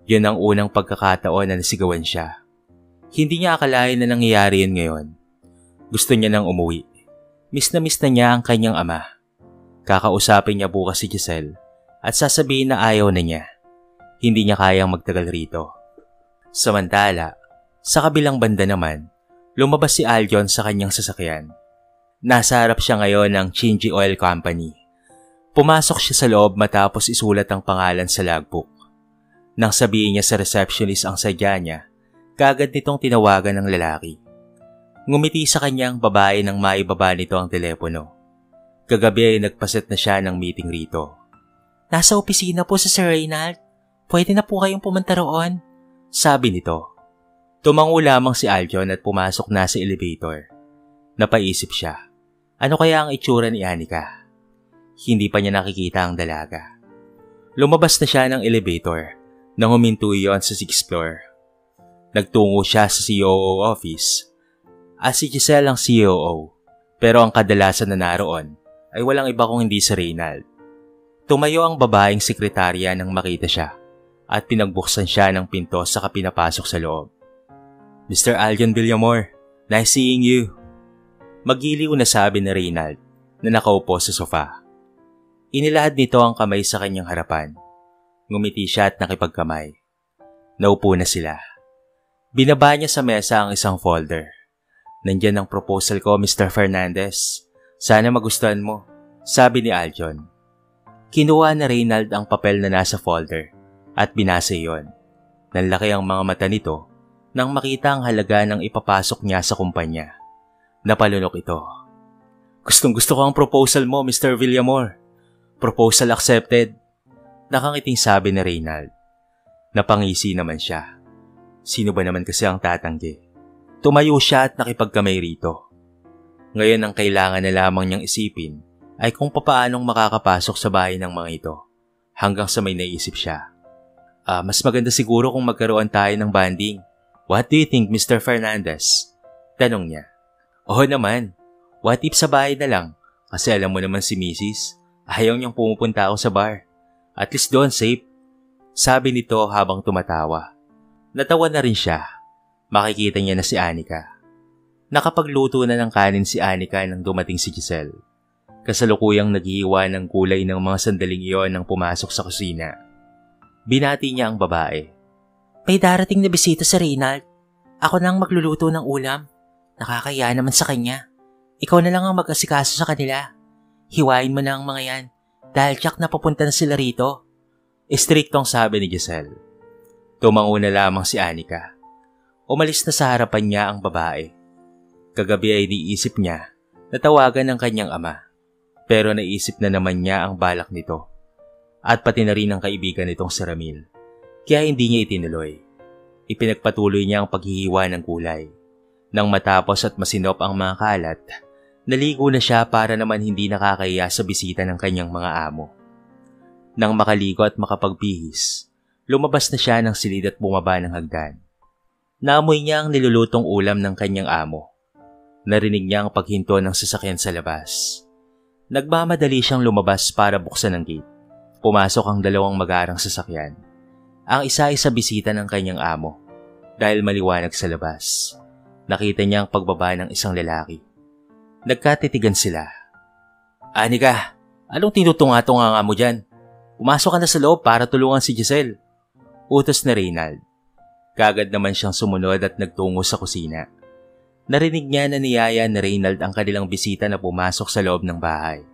Yun ang unang pagkakataon na nasigawan siya. Hindi niya akalain na nangyayari yun ngayon. Gusto niya nang umuwi. Miss na niya ang kanyang ama. Kakausapin niya bukas si Giselle at sasabihin na ayaw na niya. Hindi niya kayang magtagal rito. Samantala, sa kabilang banda naman, lumabas si Aljon sa kanyang sasakyan. Nasa harap siya ngayon ng Chinji Oil Company. Pumasok siya sa loob matapos isulat ang pangalan sa logbook. Nang sabihin niya sa receptionist ang sadya niya, kaagad nitong tinawagan ng lalaki. Ngumiti sa kanyang babae nang maibaba nito ang telepono. Kagabi ay nagpaset na siya ng meeting rito. Nasa opisina po sa Sir Reynald. Pwede na po kayong pumunta roon. Sabi nito. Tumango lamang si Aljon at pumasok na sa elevator. Napaisip siya. Ano kaya ang itsura ni Anika? Hindi pa niya nakikita ang dalaga. Lumabas na siya ng elevator nang huminto iyon sa 6th floor. Nagtungo siya sa COO office. Si Giselle ang COO, pero ang kadalasan na naroon ay walang iba kung hindi si Reynald. Tumayo ang babaeng sekretarya nang makita siya at pinagbuksan siya ng pinto saka pinapasok sa loob. Mr. Aljon Villamor, nice seeing you. Magiliw na sabi ni Reynald na nakaupo sa sofa. Inilahad nito ang kamay sa kanyang harapan. Ngumiti siya at nakipagkamay. Naupo na sila. Binaba niya sa mesa ang isang folder. Nandyan ang proposal ko, Mr. Fernandez. Sana magustuhan mo, sabi ni Aljon. Kinuha na Reynald ang papel na nasa folder at binasa iyon. Nanlaki ang mga mata nito nang makita ang halaga ng ipapasok niya sa kumpanya. Napalunok ito. Gustong-gusto ko ang proposal mo, Mr. Villamor. Proposal accepted. Nakangiting sabi ni Reynald. Napangisi naman siya. Sino ba naman kasi ang tatanggi? Tumayo siya at nakipagkamay rito. Ngayon ang kailangan na lamang niyang isipin ay kung papaanong makakapasok sa bahay ng mga ito. Hanggang sa may naisip siya. Mas maganda siguro kung magkaroon tayo ng banding. What do you think, Mr. Fernandez? Tanong niya. Oo naman. What if sa bahay na lang? Kasi alam mo naman si Mrs. Ayaw niyang pumupunta ako sa bar. At least doon safe. Sabi nito habang tumatawa. Natawa na rin siya. Makikita niya na si Anika. Nakapagluto na ng kanin si Anika nang dumating si Giselle. Kasalukuyang naghihiwa ng kulay ng mga sandaling iyon nang pumasok sa kusina. Binati niya ang babae. May darating na bisita sa Reynald. Ako nang magluluto ng ulam. Nakakaya naman sa kanya. Ikaw na lang ang mag-asikaso sa kanila. Hiwain mo na ang mga yan dahil tsak na papunta na sila rito. Istriktong sabi ni Giselle. Tumango na lamang si Anika. Umalis na sa harapan niya ang babae. Kagabi ay diisip niya na tawagan ng kanyang ama. Pero naisip na naman niya ang balak nito. At pati na rin ang kaibigan nitong si Ramil. Kaya hindi niya itinuloy. Ipinagpatuloy niya ang paghihiwa ng kulay. Nang matapos at masinop ang mga kalat, naligo na siya para naman hindi nakakahiya sa bisita ng kanyang mga amo. Nang makaligo at makapagbihis, lumabas na siya ng silid at bumaba ng hagdan. Naamoy niya ang nilulutong ulam ng kanyang amo. Narinig niya ang paghinto ng sasakyan sa labas. Nagmamadali siyang lumabas para buksan ang gate. Pumasok ang dalawang magarang sasakyan. Ang isa ay sa bisita ng kanyang amo. Dahil maliwanag sa labas, nakita niya ang pagbaba ng isang lalaki. Nagkatitigan sila. Anika, anong tinutunga-tunga nga mo dyan? Pumasok ka na sa loob para tulungan si Giselle. Utos na Reynald. Kagad naman siyang sumunod at nagtungo sa kusina. Narinig niya na niyaya ni Reynald ang kanilang bisita na pumasok sa loob ng bahay.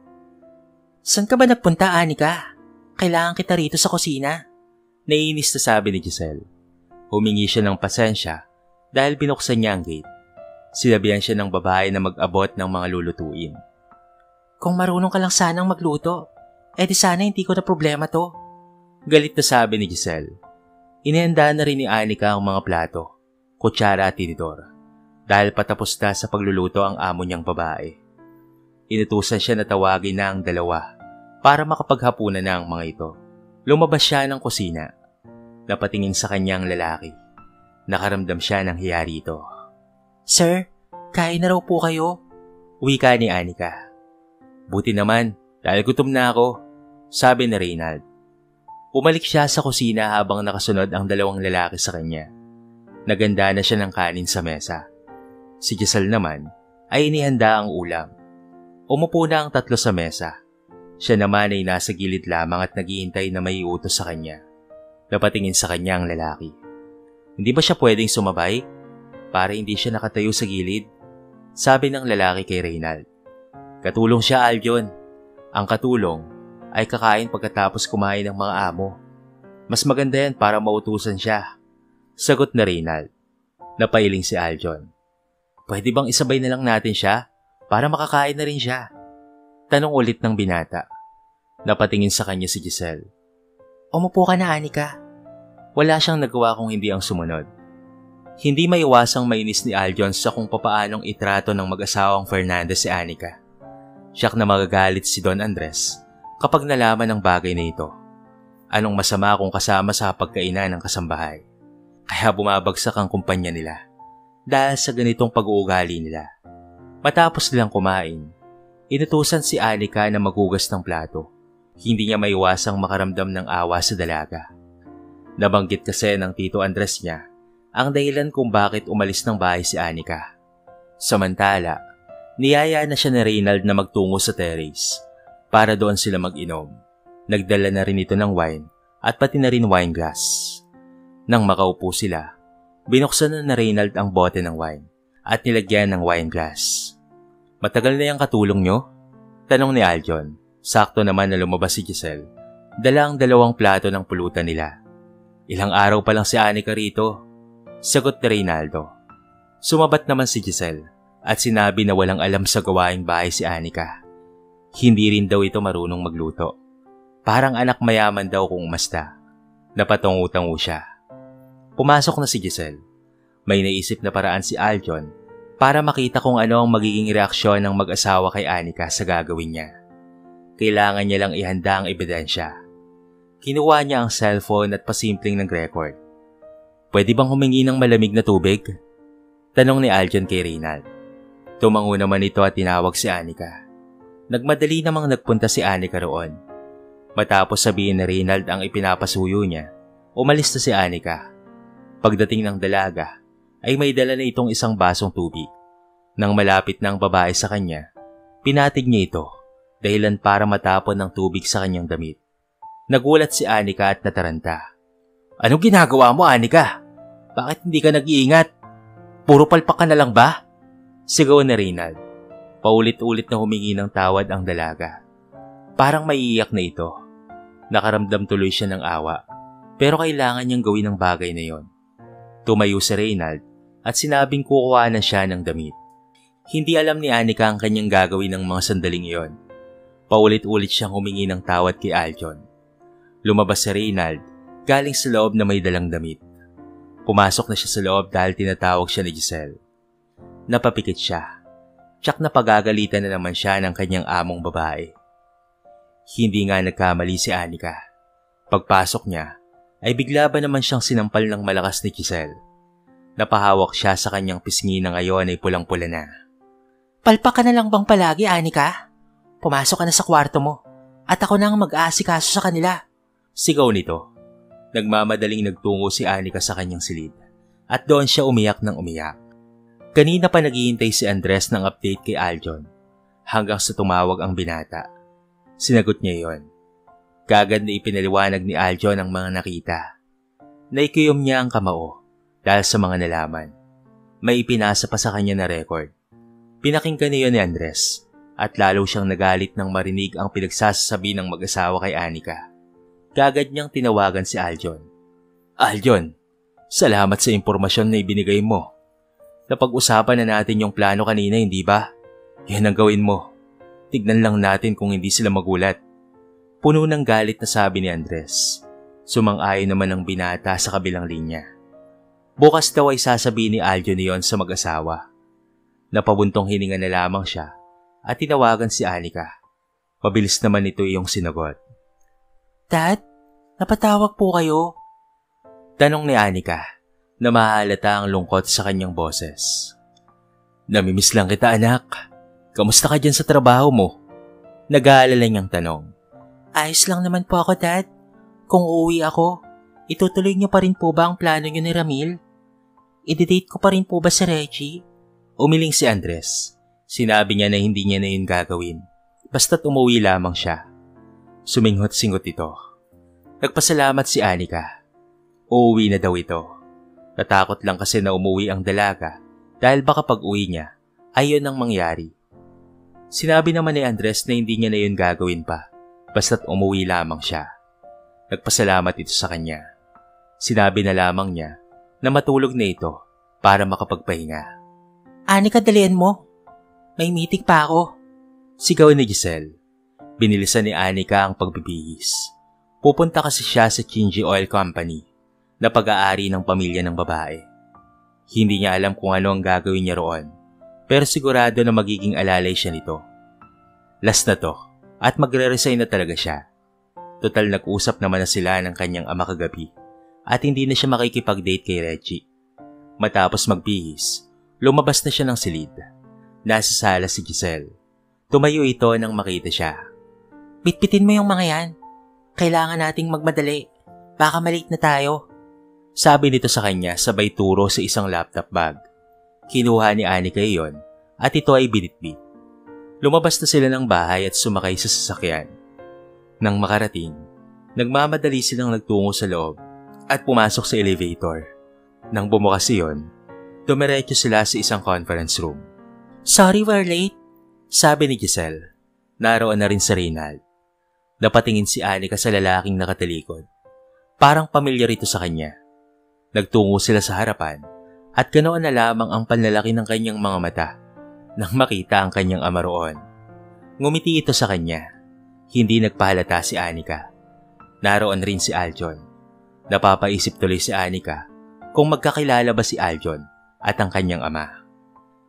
Saan ka ba nagpunta, Anika? Kailangan kita rito sa kusina. Naiinis na sabi ni Giselle. Humingi siya ng pasensya dahil binuksan niya ang gate. Sinabihan siya ng babae na mag-abot ng mga lulutuin. Kung marunong ka lang sanang magluto, di sana hindi ko na problema to. Galit na sabi ni Giselle. Inihanda na rin ni Anika ang mga plato, kutsara at tinidor. Dahil patapos na sa pagluluto ang amo niyang babae. Inutusan siya na tawagin na ang dalawa para makapaghapunan na ang mga ito. Lumabas siya ng kusina. Napatingin sa kanyang lalaki. Nakaramdam siya ng hiya rito. Sir, kain na raw po kayo. Wika ni Anika. Buti naman, dahil gutom na ako, sabi ni Reynald. Umalik siya sa kusina habang nakasunod ang dalawang lalaki sa kanya. Naganda na siya ng kanin sa mesa. Si Giselle naman ay inihanda ang ulam. Umupo na ang tatlo sa mesa. Siya naman ay nasa gilid lamang at naghihintay na may utos sa kanya. Napatingin sa kanya ang lalaki. Hindi ba siya pwedeng sumabay? Para hindi siya nakatayo sa gilid? Sabi ng lalaki kay Reynald. Katulong siya, Aljon. Ang katulong ay kakain pagkatapos kumain ng mga amo. Mas maganda yan para mautusan siya. Sagot na Reynald. Napailing si Aljon. Pwede bang isabay na lang natin siya para makakain na rin siya? Tanong ulit ng binata. Napatingin sa kanya si Giselle. Umupo ka na, Anika. Wala siyang nagawa kung hindi ang sumunod. Hindi maiwasang mainis ni Aljon sa kung papaanong itrato ng mag-asawang Fernandez si Anika. Siyak na magagalit si Don Andres kapag nalaman ang bagay na ito. Anong masama kung kasama sa pagkainan ng kasambahay? Kaya bumabagsak ang kumpanya nila dahil sa ganitong pag-uugali nila. Matapos nilang kumain, inutusan si Anika na maghugas ng plato. Hindi niya maiwasang makaramdam ng awa sa dalaga. Nabanggit kasi ng Tito Andres niya ang dahilan kung bakit umalis ng bahay si Anika. Samantala, niyaya na siya ni Reynald na magtungo sa terrace para doon sila mag-inom. Nagdala na rin ito ng wine at pati na rin wine glass. Nang makaupo sila, binuksan na Reynald ang bote ng wine at nilagyan ng wine glass. Matagal na yung katulong nyo? Tanong ni Aljon. Sakto naman na lumabas si Giselle. Dala ang 2 plato ng pulutan nila. Ilang araw pa lang si Anika rito. Sagot ni Reynaldo. Sumabat naman si Giselle at sinabi na walang alam sa gawaing bahay si Anika. Hindi rin daw ito marunong magluto. Parang anak mayaman daw kung umasta. Napatungo-tungo siya. Pumasok na si Giselle. May naisip na paraan si Aljon para makita kung ano ang magiging reaksyon ng mag-asawa kay Anika sa gagawin niya. Kailangan niya lang ihanda ang ebidensya. Kinuha niya ang cellphone at pasimpleng nag-record. Pwede bang humingi ng malamig na tubig? Tanong ni Aljon kay Reynald. Tumango naman ito at tinawag si Anika. Nagmadali namang nagpunta si Anika roon. Matapos sabihin ni Reynald ang ipinapasuyo niya, umalis na si Anika. Pagdating ng dalaga, ay may dala na itong isang basong tubig. Nang malapit na ang babae sa kanya, pinatig niya ito, dahilan para matapon ng tubig sa kanyang damit. Nagulat si Anika at nataranta. Anong ginagawa mo, Anika? Bakit hindi ka nag-iingat? Puro palpak ka na lang ba? Sigaw ni Reynald. Paulit-ulit na humingi ng tawad ang dalaga. Parang maiiyak na ito. Nakaramdam tuloy siya ng awa, pero kailangan niyang gawin ang bagay na yon. Tumayo si Reynald at sinabing kukuha na siya ng damit. Hindi alam ni Anika ang kanyang gagawin ng mga sandaling iyon. Paulit-ulit siyang humingi ng tawad kay Aljon. Lumabas si Reynald galing sa loob na may dalang damit. Pumasok na siya sa loob dahil tinatawag siya ni Giselle. Napapikit siya. Tsak na pagagalitan na naman siya ng kanyang among babae. Hindi nga nagkamali si Anika. Pagpasok niya, ay bigla ba naman siyang sinampal ng malakas ni Giselle. Napahawak siya sa kanyang pisngi na ngayon ay pulang-pula na. Palpak ka na lang bang palagi, Anika? Pumasok ka na sa kwarto mo at ako na ang mag-aasikaso sa kanila. Sigaw nito. Nagmamadaling nagtungo si Anika sa kanyang silid at doon siya umiyak ng umiyak. Kanina pa naghihintay si Andres ng update kay Aljon hanggang sa tumawag ang binata. Sinagot niya yon. Kagad na ipinaliwanag ni Aljon ang mga nakita. Naikiyom niya ang kamao dahil sa mga nalaman. May ipinasa pa sa kanya na record. Pinakinggan niya ni Andres at lalo siyang nagalit nang marinig ang pinagsasabi ng mag-asawa kay Anika. Kagad niyang tinawagan si Aljon. Aljon, salamat sa impormasyon na ibinigay mo. Napag-usapan na natin yung plano kanina, hindi ba? Yan ang gawin mo. Tignan lang natin kung hindi sila magulat. Puno ng galit na sabi ni Andres. Sumang-ayon naman ang binata sa kabilang linya. Bukas daw ay sasabihin ni Aljon niyon sa mag-asawa. Napabuntong hininga na lamang siya at tinawagan si Anika. Mabilis naman ito iyong sinagot. Dad, napatawag po kayo? Tanong ni Anika na mahalata ang lungkot sa kanyang boses. Namimiss lang kita, anak. Kamusta ka dyan sa trabaho mo? Nag-aalala niyang tanong. Ayos lang naman po ako, Dad. Kung uuwi ako, itutuloy niyo pa rin po ba ang plano niyo ni Ramil? I-date ko pa rin po ba si Reggie? Umiling si Andres. Sinabi niya na hindi niya na yun gagawin. Basta't umuwi lamang siya. Suminghot-singot ito. Nagpasalamat si Anika. Uuwi na daw ito. Natakot lang kasi na umuwi ang dalaga dahil baka pag-uwi niya, ayun ang mangyari. Sinabi naman ni Andres na hindi niya na yun gagawin pa. basta't umuwi lamang siya. Nagpasalamat ito sa kanya. Sinabi na lamang niya na matulog na ito para makapagpahinga. Anika, dalian mo. May meeting pa ako. Sigaw ni Giselle. Binilisan ni Anika ang pagbibihis. Pupunta kasi siya sa Chinji Oil Company na pag-aari ng pamilya ng babae. Hindi niya alam kung ano ang gagawin niya roon, pero sigurado na magiging alalay siya nito. Last na to, at magre-resign na talaga siya. Total nag-usap naman na sila ng kanyang ama kagabi, at hindi na siya makikipag-date kay Reggie. Matapos magbihis, lumabas na siya ng silid. Nasa sala si Giselle. Tumayo ito nang makita siya. Bitbitin mo yung mga yan. Kailangan nating magmadali. Baka malate na tayo. Sabi nito sa kanya sabay turo sa isang laptop bag. Kinuha ni Anika iyon at ito ay binitbit. Lumabas na sila ng bahay at sumakay sa sasakyan. Nang makarating, nagmamadali silang nagtungo sa loob at pumasok sa elevator. Nang bumukas iyon, dumiretso sila sa isang conference room. Sorry we're late, sabi ni Giselle. Naroon na rin si Reynald. Napatingin si Anika sa lalaking nakatalikod. Parang pamilyar ito sa kanya. Nagtungo sila sa harapan at ganoon na lamang ang panlalaki ng kanyang mga mata nang makita ang kanyang ama roon. Ngumiti ito sa kanya. Hindi nagpahalata si Anika. Naroon rin si Aljon. Napapaisip tuloy si Anika kung magkakilala ba si Aljon at ang kanyang ama.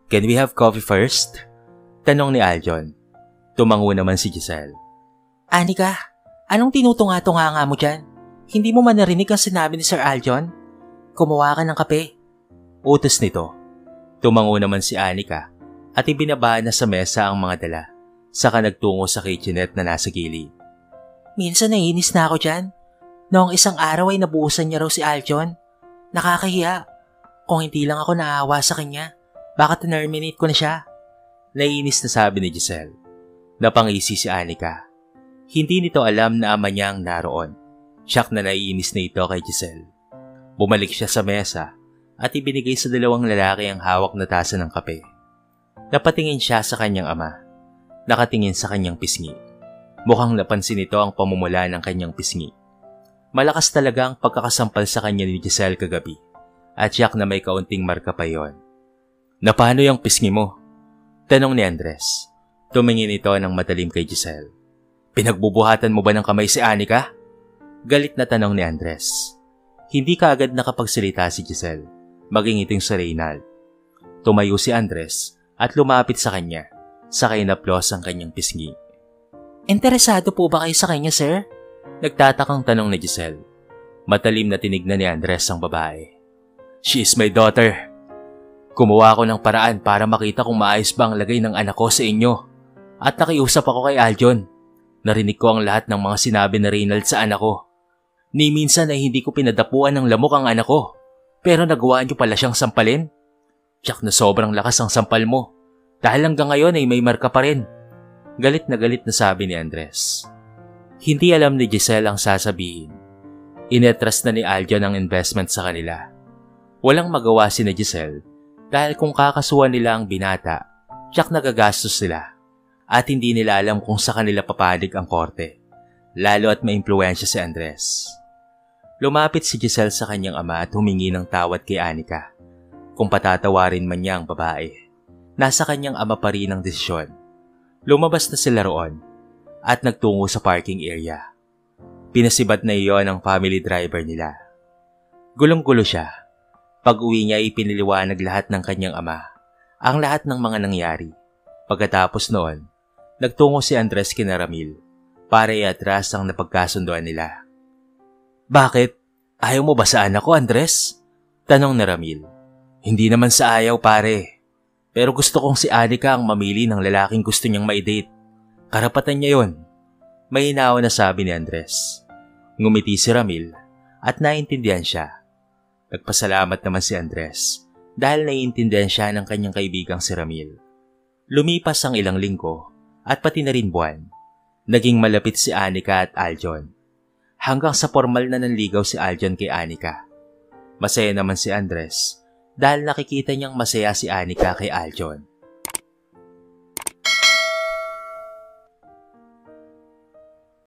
Can we have coffee first? Tanong ni Aljon. Tumango naman si Giselle. Anika, anong tinutunga-tunga mo dyan? Hindi mo man narinig ang sinabi ni Sir Aljon? Kumuha ka ng kape. Utos nito. Tumango naman si Anika at ibinaba na sa mesa ang mga dala. Saka nagtungo sa kitchenette na nasa gilid. Minsan naiinis na ako dyan. Noong isang araw ay nabuhusan niya raw si Aljon. Nakakahiya. Kung hindi lang ako naawa sa kanya, baka terminate ko na siya. Naiinis na sabi ni Giselle. Napangisi si Anika. Hindi nito alam na ama niya ang naroon. Siyak na naiinis na ito kay Giselle. Bumalik siya sa mesa at ibinigay sa dalawang lalaki ang hawak na tasa ng kape. Napatingin siya sa kanyang ama. Nakatingin sa kanyang pisngi. Mukhang napansin nito ang pamumula ng kanyang pisngi. Malakas talaga ang pagkakasampal sa kanya ni Giselle kagabi at siyak na may kaunting marka pa yon. Na paano yung pisngi mo? Tanong ni Andres. Tumingin ito ng matalim kay Giselle. Pinagbubuhatan mo ba ng kamay si Anika? Galit na tanong ni Andres. Hindi kaagad nakapagsalita si Giselle, maging iting si Reynald. Tumayo si Andres at lumapit sa kanya, sakay na plus ang kanyang pisngi. Interesado po ba kayo sa kanya, sir? Nagtatakang tanong ni Giselle. Matalim na tinignan ni Andres ang babae. She is my daughter. Kumuha ako ng paraan para makita kung maayos ba ang lagay ng anak ko sa inyo. At nakiusap ako kay Aljon. Narinig ko ang lahat ng mga sinabi ni Reynald sa anak ko. Ni minsan ay hindi ko pinadapuan ng lamok ang anak ko. Pero nagawa niyo pala siyang sampalin. Tiyak na sobrang lakas ang sampal mo. Dahil hanggang ngayon ay may marka pa rin. Galit na sabi ni Andres. Hindi alam ni Giselle ang sasabihin. Inetras na ni Aljon ang investment sa kanila. Walang magawa si na Giselle dahil kung kakasuhan nila ang binata, tiyak nagagastos sila. At hindi nila alam kung sa kanila papanig ang korte. Lalo at maimpluwensya si Andres. Lumapit si Giselle sa kanyang ama at humingi ng tawad kay Anika. Kung patatawarin man niya ang babae, nasa kanyang ama pa rin ang desisyon. Lumabas na sila roon at nagtungo sa parking area. Pinasibat na iyon ang family driver nila. Gulong-gulo siya. Pag-uwi niya ay piniliwanag lahat ng kanyang ama, ang lahat ng mga nangyari. Pagkatapos noon, nagtungo si Andres kina Ramil para iatras ang napagkasunduan nila. Bakit? Ayaw mo ba sa anak ko, Andres? Tanong ni Ramil. Hindi naman sa ayaw, pare. Pero gusto kong si Anika ang mamili ng lalaking gusto niyang ma-date. Karapatan niya yon. May inawa na sabi ni Andres. Ngumiti si Ramil at naintindihan siya. Nagpasalamat naman si Andres dahil naiintindihan siya ng kanyang kaibigang si Ramil. Lumipas ang ilang linggo at pati na rin buwan. Naging malapit si Anika at Aljon. Hanggang sa formal na nanligaw si Aljon kay Anika. Masaya naman si Andres dahil nakikita niyang masaya si Anika kay Aljon.